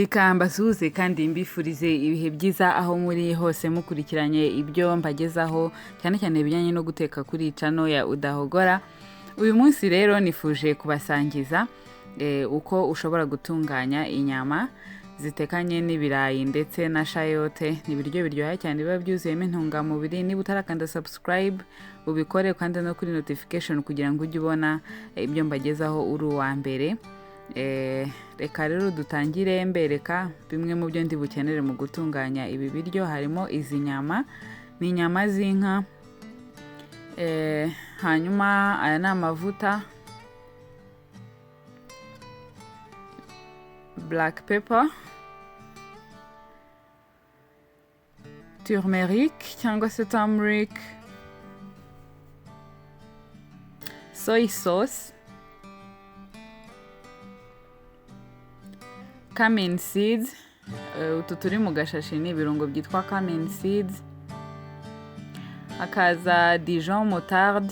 Reka mbasuhuze kandi mbifurize ibihe byiza aho muri hose mukurikiranye ibyo mbagezaho cyane cyane ibijyanye no guteka kuri channel ya Udahogora. Uyu munsi rero nifuje kubasangiza uko ushobora gutunganya inyama zitekanye n'ibirayi ndetse na shayote. Ni ibiryo biryoha cyane biba byuzuyemo intungamubiri. Niba utarakanda subscribe ubikore kandi no kuri notification kugira ngo ujye ubona ibyo mbagezaho uri uwa mbere. Reka rero dutangire mbereka bimwe mu byo ndi bukenere mu gutunganya ibi biryo. Harimo izi nyama, ni inyama z'inka, hanyuma aya ni amavuta, black pepper, turmeric cyangwa se turmeric, soy sauce, cumin seeds. Utu turi mu gashashi ni ibirungo byitwa cumin seeds. Hakaza Dijon moutarde,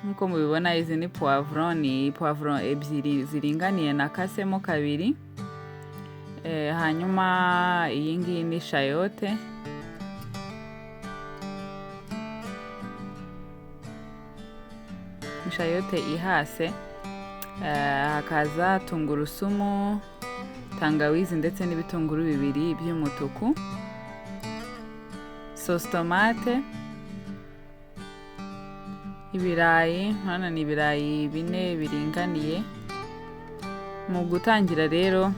nkuko mubibona izi ni poivron ebyiri ziringaniye nakasemo kabiri. Hanyuma iyi ngiyi ni shayote, shayote ihase. Hakaza tungurusumu, tangawizi ndetse n'ibitunguru bibiri by'umutuku, sauce tomate, ibirayi. Hano ni ibirayi 4 biringaniye. Mu gutangira rero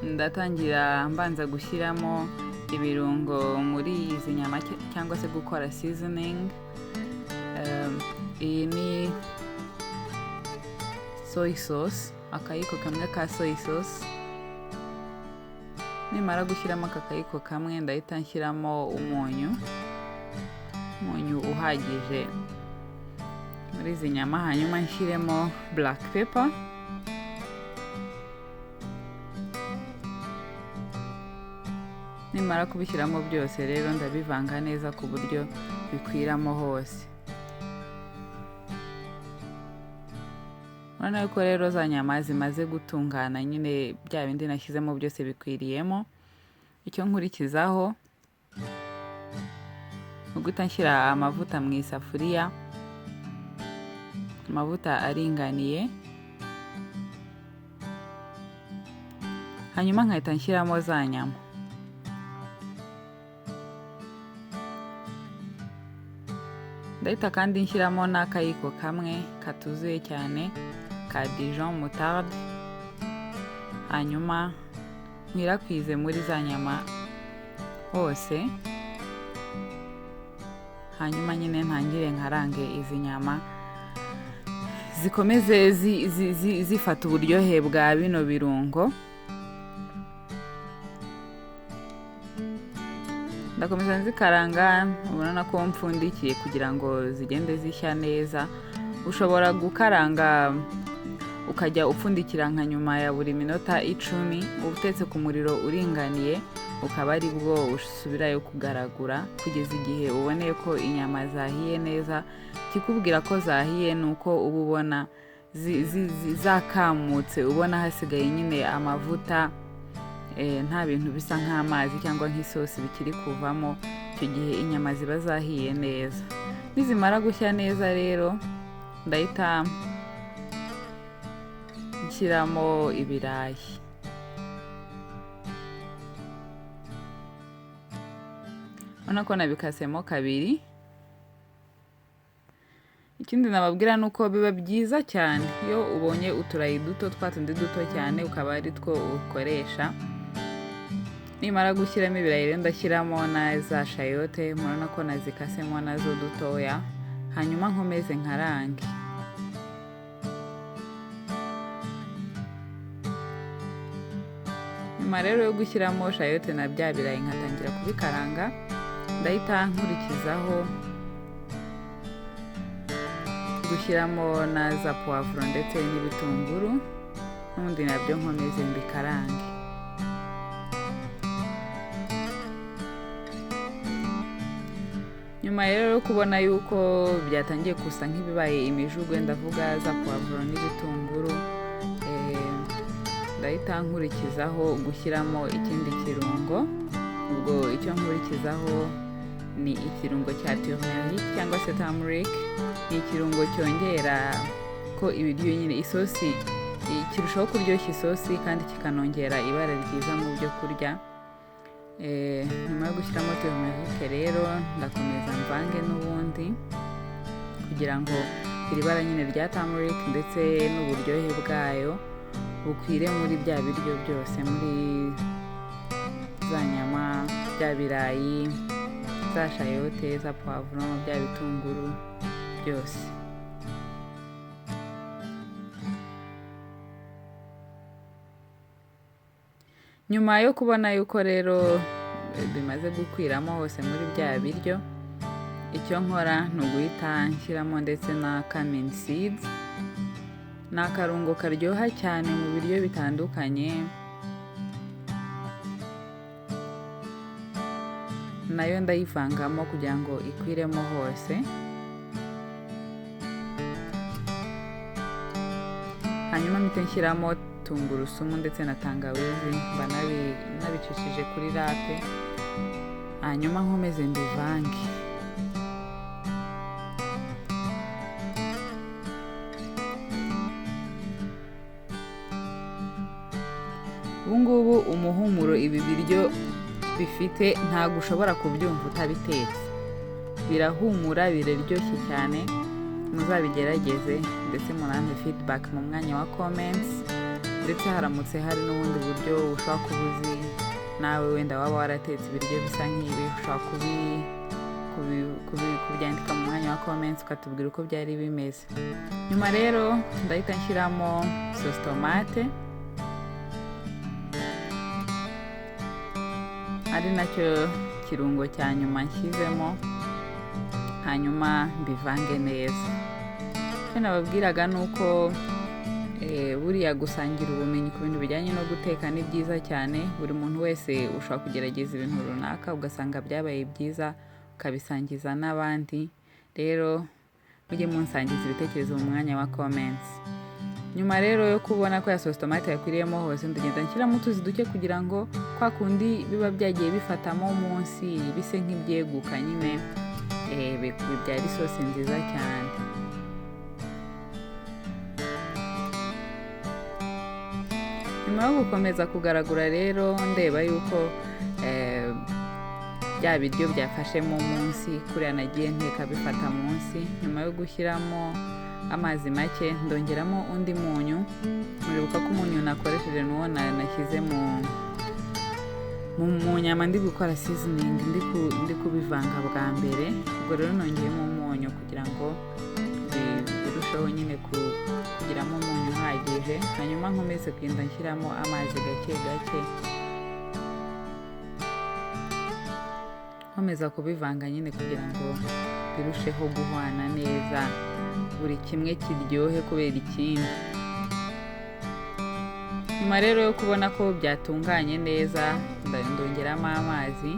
ndatangira mbanza gushyiramo ibirungo muri izi nyama cyangwa se gukora seasoning. Iyi ni soy sauce, akayiko kamwe ka soy sauce. Nimara gushyiramo akayiko kamwe ndahita nshyiramo umunyu uhagije muri izi nyama. Hanyuma nshyiremo black pepper, nimara kubishyiramo byose rero ndabivanga neza ku buryo bikwiramo hose. Urabona ko rero za nyama zimaze gutungana, nyine bya bindi nashyizemo byose bikwiriyemo. Icyo nkurikizaho uguta nshyira amavuta mu isafuriya, amavuta aringaniye. Hanyuma nkahita nshyiramo za nyama. Ndahita kandi nshyiramo n'akayiko kamwe katuzuye cyane ka Dijon moutarde. Hanyuma nkwirakwize muri za nyama hose. Hanyuma nyine ntangire nkarange izi nyama zikomeze zifata uburyohe bwa bino birungo. Ndakomeza nzikaranga, ubona ko mpfundikiye kugira ngo zigende zishya neza. Ushobora gukaranga ukajya upfundikira nka nyuma ya buri minota 10 utetse ku muriro uringaniye, ukaba ari bwo usubirayo kugaragura kugeza igihe uboneye ko inyama zahiye neza. Kikubwira ko zahiye nuko uba ubona zakamutse, ubona hasigaye nyine amavuta, nta bintu bisa nk'amazi cyangwa nk'isosi bikiri kuvamo. Icyo gihe inyama ziba zahiye neza. Nizimara gushya neza rero ndahita nshyiramo ibirayi. Urabona ko nabikasemo kabiri. Ikindi nababwira nuko biba byiza cyane iyo ubonye uturayi duto, twatundi duto cyane, ukaba ari two ukoresha. Nimara gushyiramo ibirayi rero ndashyiramo na za shayote, murabona ko nazikasemo nazo dutoya. Hanyuma nkomeze nkarange. Nyuma rero yo gushyiramo shayote na bya birayi nkatangira kubikaranga, ndahita nkurikizaho gushyiramo na za poivron ndetse n'ibitunguru, n'ubundi nabyo nkomeze mbikarange. nyuma nyuma rero yo kubona yuko byatangiye gusa nk'ibibaye imijugwe, ndavuga za poivro n'ibitunguru, ndahita nkurikizaho gushyiramo ikindi kirungo. Ubwo icyo nkurikizaho ni ikirungo cya turmeric cyangwa se turmeric. Ni ikirungo cyongera ko ibiryo nyine isosi kirushaho kuryoshya isosi kandi kikanongera ibara ryiza mu byo kurya. Nyuma yo gushyiramo turmeric rero ndakomeza mvange n'ubundi kugira ngo iri bara nyine rya turmeric ndetse n'uburyohe bwayo bukwire muri bya biryo byose, muri za nyama, bya birayi, za shayote, za poivron, bya bitunguru byose. Nyuma yo kubona yuko rero bimaze gukwiramo hose muri bya biryo, icyo nkora ni uguhita nshyiramo ndetse na cumin seeds. Ni akarungo karyoha cyane mu biryo bitandukanye, nayo ndayivangamo kugira ngo ikwiremo hose. Hanyuma mpite nshyiramo tungurusumu ndetse na tangawizi, mba nabicishije kuri rape, hanyuma nkomeze mbivange. Ubungubu umuhumuro ibi biryo bifite ntabwo ushobora kubyumva utabitetse. Birahumura, biraryoshye cyane, muzabigerageze ndetse murampe feedback mu mwanya wa comments. Ndetse haramutse hari n'ubundi buryo ushobora kuba uzi nawe wenda waba waratetse ibiryo bisa nk'ibi, ushobora kubyandika mu mwanya wa comments ukatubwira uko byari bimeze. Nyuma rero ndahita nshyiramo sauce tomate, ari nacyo kirungo cya nyuma nshyizemo, hanyuma mbivange neza. Icyo nababwiraga ni uko buriya gusangira ubumenyi ku bintu bijyanye no guteka ni byiza cyane. Buri muntu wese ushobora kugerageza ibintu runaka ugasanga byabaye byiza, ukabisangiza n'abandi. Rero mujye munsangiza ibitekerezo mu mwanya wa comments. Nyuma rero yo kubona ko ya sauce tomate yakwiriyemo hose, ndagenda nshyiramo utuzi duke kugira ngo kwa kundi biba byagiye bifatamo munsi bise nk'ibyeguka nyine, bibyara isosi nziza cyane. Nyuma yo gukomeza kugaragura rero ndeba yuko bya biryo byafashemo munsi, kuriya nagiye nteka bifata munsi. Nyuma yo gushyiramo amazi make ndongeramo undi munyu. Muribuka ko umunyu nakoresheje n'uwo nashyize mu nyama ndi gukora seasoning, ndi kubivanga bwa mbere. Ubwo rero nongeyemo umunyu kugira ngo birusheho nyine kugiramo umunyu uhagije. Hanyuma nkomeze kugenda nshyiramo amazi gake gake, nkomeza kubivanga nyine kugira ngo birusheho guhwana neza, buri kimwe kiryohe kubera ikindi. Nyuma rero yo kubona ko byatunganye neza, ndongeramo amazi,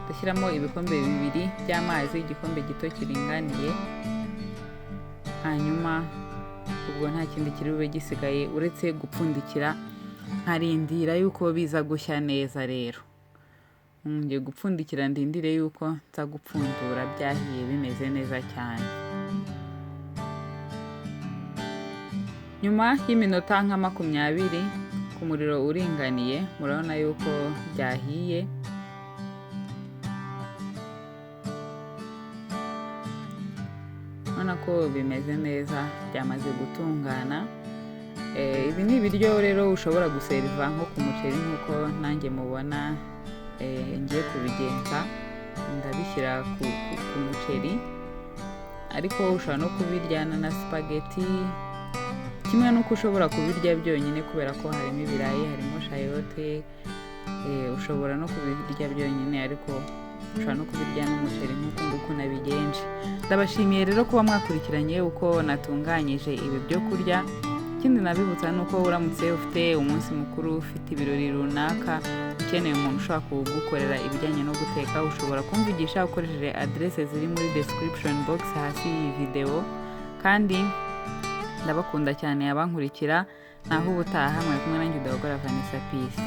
ndashyiramo ibikombe 2 by'amazi, igikombe gito kiringaniye. Hanyuma ubwo nta kindi kiri bube gisigaye uretse gupfundikira, nkarindira yuko biza gushya neza. Rero ngiye gupfundikira ndindire yuko nza gupfundura byahiye bimeze neza cyane. Nyuma y'iminota nka 20 ku muriro uringaniye, murabona yuko byahiye. Urabona ko bimeze neza, byamaze gutungana. Ibi ni ibiryo rero ushobora guseriva nko ku muceri nk'uko nanjye mubona ngiye kubigenza. Ndabishyira ku muceri, ariko ushobora no kubiryana na spaghetti, kimwe n'uko ushobora kubirya byonyine kubera ko harimo ibirayi, harimo shayote. Ushobora no kubirya byonyine, ariko ushobora no kubirya n'umuceri nk'uko nguko nabigenje. Ndabashimiye rero kuba mwakurikiranye uko natunganyije ibi byo kurya. Ikindi nabibutsa ni uko uramutse ufite umunsi mukuru, ufite ibirori runaka, ukeneye umuntu ushobora kugukorera ibijyanye no guteka, ushobora kumvugisha ukoresheje adresse ziri muri description box hasi y'iyi video. Kandi ndabakunda cyane abankurikira, naho ubutaha mwari kumwe nanjye Udahogora Vanessa. Peace.